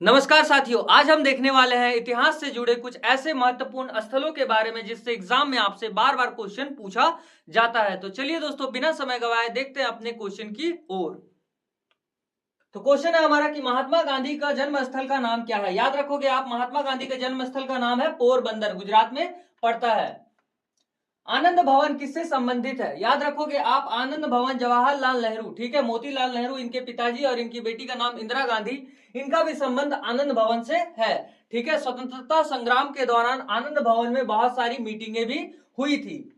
नमस्कार साथियों, आज हम देखने वाले हैं इतिहास से जुड़े कुछ ऐसे महत्वपूर्ण स्थलों के बारे में जिससे एग्जाम में आपसे बार बार क्वेश्चन पूछा जाता है। तो चलिए दोस्तों, बिना समय गवाए देखते हैं अपने क्वेश्चन की ओर। तो क्वेश्चन है हमारा कि महात्मा गांधी का जन्म स्थल का नाम क्या है। याद रखोगे आप, महात्मा गांधी के जन्म स्थल का नाम है पोरबंदर, गुजरात में पड़ता है। आनंद भवन किससे संबंधित है। याद रखोगे आप, आनंद भवन जवाहरलाल नेहरू, ठीक है, मोतीलाल नेहरू इनके पिताजी और इनकी बेटी का नाम इंदिरा गांधी, इनका भी संबंध आनंद भवन से है। ठीक है, स्वतंत्रता संग्राम के दौरान आनंद भवन में बहुत सारी मीटिंगें भी हुई थी।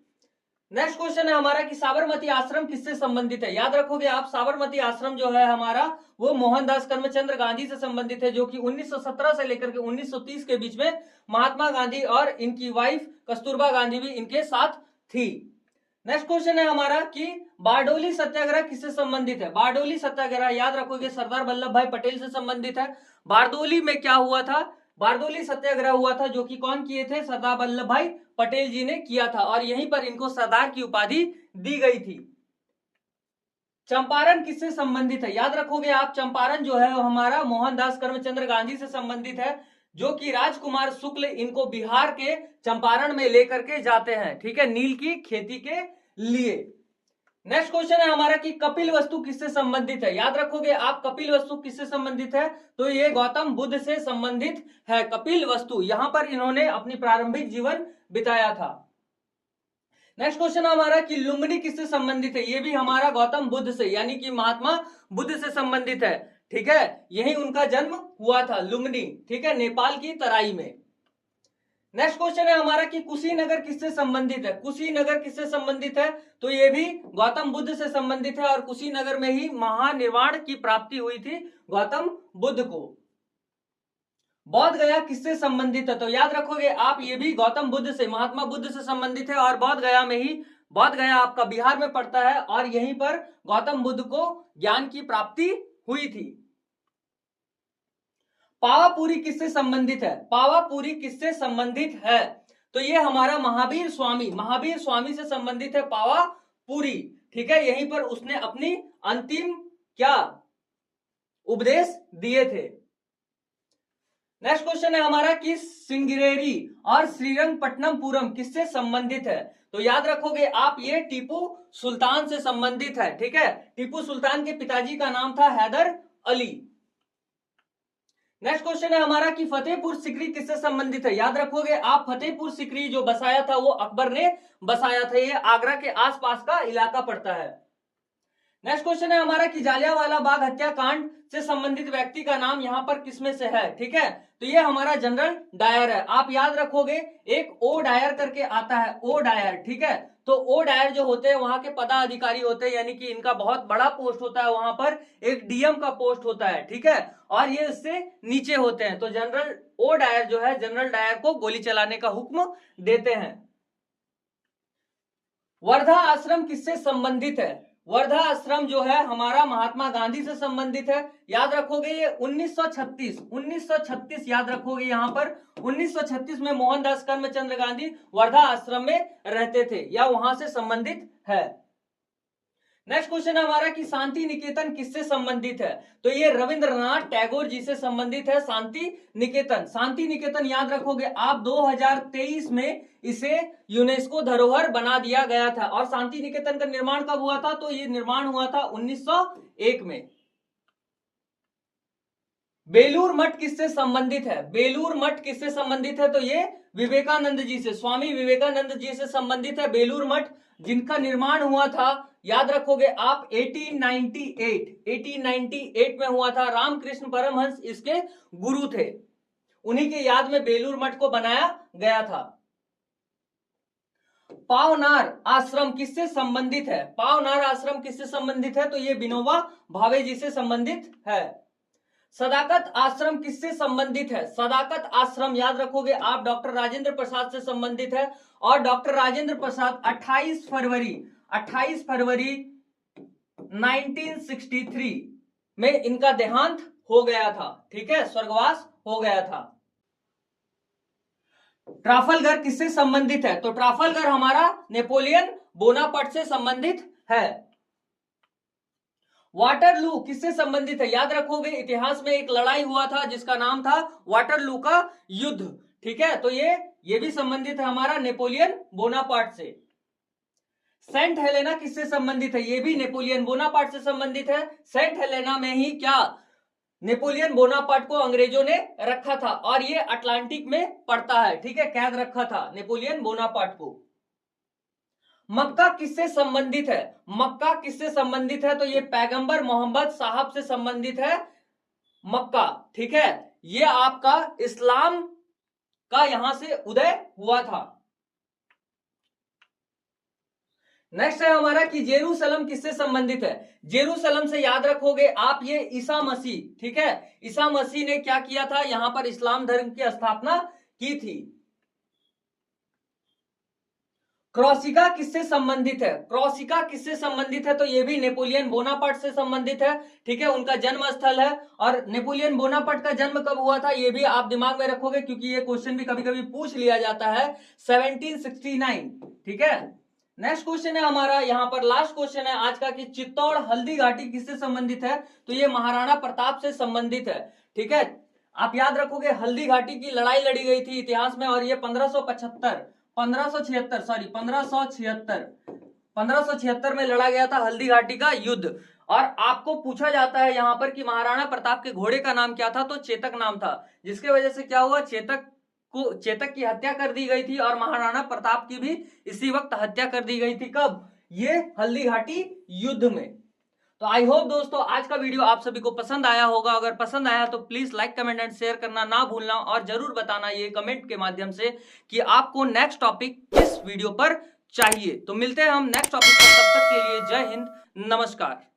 नेक्स्ट क्वेश्चन है हमारा कि साबरमती आश्रम किससे संबंधित है। याद रखोगे आप, साबरमती आश्रम जो है हमारा वो मोहनदास करमचंद गांधी से संबंधित है, जो कि 1917 से लेकर के 1930 के बीच में महात्मा गांधी और इनकी वाइफ कस्तूरबा गांधी भी इनके साथ थी। नेक्स्ट क्वेश्चन है हमारा कि बारडोली सत्याग्रह किससे संबंधित है। बारडोली सत्याग्रह याद रखोगे सरदार वल्लभ भाई पटेल से संबंधित है। बारडोली में क्या हुआ था, बारडोली सत्याग्रह हुआ था, जो कि कौन किए थे, सरदार वल्लभ भाई पटेल जी ने किया था और यहीं पर इनको सरदार की उपाधि दी गई थी। चंपारण किससे संबंधित है। याद रखोगे आप, चंपारण जो है हमारा मोहनदास करमचंद गांधी से संबंधित है, जो कि राजकुमार शुक्ल इनको बिहार के चंपारण में लेकर के जाते हैं, ठीक है, नील की खेती के लिए। नेक्स्ट क्वेश्चन है हमारा कि कपिल वस्तु किससे संबंधित है। याद रखोगे आप, कपिल वस्तु किससे संबंधित है, तो ये गौतम बुद्ध से संबंधित है। कपिल वस्तु, यहां पर इन्होंने अपनी प्रारंभिक जीवन बिताया था। नेक्स्ट क्वेश्चन हमारा कि लुम्बिनी किससे संबंधित है। ये भी हमारा गौतम बुद्ध से यानी कि महात्मा बुद्ध से संबंधित है। ठीक है, यही उनका जन्म हुआ था, लुम्बिनी, ठीक है, नेपाल की तराई में। नेक्स्ट क्वेश्चन है हमारा कि कुशीनगर किससे संबंधित है। कुशीनगर किससे संबंधित है, तो ये भी गौतम बुद्ध से संबंधित है और कुशीनगर में ही महानिर्वाण की प्राप्ति हुई थी गौतम बुद्ध को। बौद्ध गया किससे संबंधित है, तो याद रखोगे आप, ये भी गौतम बुद्ध से, महात्मा बुद्ध से संबंधित है और बौद्ध गया में ही, बौद्ध गया आपका बिहार में पड़ता है और यहीं पर गौतम बुद्ध को ज्ञान की प्राप्ति हुई थी। पावापुरी किससे संबंधित है। पावापुरी किससे संबंधित है, तो ये हमारा महावीर स्वामी से संबंधित है पावापुरी। ठीक है, यहीं पर उसने अपनी अंतिम क्या उपदेश दिए थे। नेक्स्ट क्वेश्चन है हमारा कि सिंगरेरी और श्रीरंगपट्टनपुरम किससे संबंधित है, तो याद रखोगे आप, ये टीपू सुल्तान से संबंधित है। ठीक है, टीपू सुल्तान के पिताजी का नाम था हैदर अली। नेक्स्ट क्वेश्चन है हमारा कि फतेहपुर सिकरी किससे संबंधित है। याद रखोगे आप, फतेहपुर सिकरी जो बसाया था वो अकबर ने बसाया था, ये आगरा के आसपास का इलाका पड़ता है। नेक्स्ट क्वेश्चन है हमारा कि जालियांवाला बाग हत्याकांड से संबंधित व्यक्ति का नाम यहां पर किसमें से है। ठीक है, तो ये हमारा जनरल डायर है। आप याद रखोगे, एक ओ डायर करके आता है, ओ डायर, ठीक है, तो ओ डायर जो होते हैं वहां के पदाधिकारी होते हैं, यानी कि इनका बहुत बड़ा पोस्ट होता है, वहां पर एक डीएम का पोस्ट होता है। ठीक है, और ये इससे नीचे होते हैं, तो जनरल ओ डायर जो है जनरल डायर को गोली चलाने का हुक्म देते हैं। वर्धा आश्रम किससे संबंधित है। वर्धा आश्रम जो है हमारा महात्मा गांधी से संबंधित है। याद रखोगे ये 1936 याद रखोगे, यहां पर 1936 में मोहनदास करमचंद गांधी वर्धा आश्रम में रहते थे या वहां से संबंधित है। नेक्स्ट क्वेश्चन हमारा कि शांति निकेतन किससे संबंधित है, तो ये रविंद्रनाथ टैगोर जी से संबंधित है। शांति निकेतन याद रखोगे आप, 2023 में इसे यूनेस्को धरोहर बना दिया गया था और शांति निकेतन का निर्माण कब हुआ था, तो ये निर्माण हुआ था 1901 में। बेलूर मठ किससे संबंधित है। बेलूर मठ किससे संबंधित है, तो ये विवेकानंद जी से, स्वामी विवेकानंद जी से संबंधित है बेलूर मठ, जिनका निर्माण हुआ था, याद रखोगे आप, 1898 में हुआ था। रामकृष्ण परमहंस इसके गुरु थे, उन्हीं के याद में बेलूर मठ को बनाया गया था। पावनार आश्रम किससे संबंधित है। पावनार आश्रम किससे संबंधित है, तो ये विनोबा भावे जी से संबंधित है। सदाकत आश्रम किससे संबंधित है। सदाकत आश्रम याद रखोगे आप, डॉक्टर राजेंद्र प्रसाद से संबंधित है और डॉक्टर राजेंद्र प्रसाद 28 फरवरी 1963 में इनका देहांत हो गया था। ठीक है, स्वर्गवास हो गया था। ट्राफलगर किससे संबंधित है, तो ट्राफलगर हमारा नेपोलियन बोनापार्ट से संबंधित है। वाटरलू किससे संबंधित है? याद रखोगे इतिहास में एक लड़ाई हुआ था जिसका नाम था वाटरलू का युद्ध। ठीक है, तो ये भी संबंधित है हमारा नेपोलियन बोनापार्ट से। सेंट हेलेना किससे संबंधित है? ये भी नेपोलियन बोनापार्ट से संबंधित है। सेंट हेलेना में ही क्या नेपोलियन बोनापार्ट को अंग्रेजों ने रखा था और ये अटलांटिक में पड़ता है। ठीक है, कैद रखा था नेपोलियन बोनापार्ट को। मक्का किससे संबंधित है? मक्का किससे संबंधित है? तो ये पैगंबर मोहम्मद साहब से संबंधित है मक्का। ठीक है, ये आपका इस्लाम का यहां से उदय हुआ था। नेक्स्ट है हमारा कि जेरूसलम किससे संबंधित है? जेरूसलम से याद रखोगे आप ये ईसा मसीह। ठीक है, ईसा मसीह ने क्या किया था? यहां पर इस्लाम धर्म की स्थापना की थी। क्रॉसिका किससे संबंधित है? क्रॉसिका किससे संबंधित है? तो ये भी नेपोलियन बोनापार्ट से संबंधित है। ठीक है, उनका जन्म स्थल है। और नेपोलियन बोनापार्ट का जन्म कब हुआ था ये भी आप दिमाग में रखोगे, क्योंकि ये क्वेश्चन भी कभी कभी पूछ लिया जाता है। 1769। ठीक है, नेक्स्ट क्वेश्चन है हमारा यहां पर लास्ट क्वेश्चन है आज का कि चित्तौड़ हल्दी घाटी किससे संबंधित है? तो ये महाराणा प्रताप से संबंधित है। ठीक है, आप याद रखोगे हल्दी घाटी की लड़ाई लड़ी गई थी इतिहास में और ये 1576 में लड़ा गया था हल्दी घाटी का युद्ध। और आपको पूछा जाता है यहां पर कि महाराणा प्रताप के घोड़े का नाम क्या था? तो चेतक नाम था, जिसके वजह से क्या हुआ, चेतक की हत्या कर दी गई थी और महाराणा प्रताप की भी इसी वक्त हत्या कर दी गई थी। कब? ये हल्दी घाटी युद्ध में। तो आई होप दोस्तों आज का वीडियो आप सभी को पसंद आया होगा। अगर पसंद आया तो please like, comment and share करना ना भूलना और जरूर बताना ये कमेंट के माध्यम से कि आपको नेक्स्ट टॉपिक किस वीडियो पर चाहिए। तो मिलते हैं हम नेक्स्ट टॉपिक पर, तब तक के लिए जय हिंद, नमस्कार।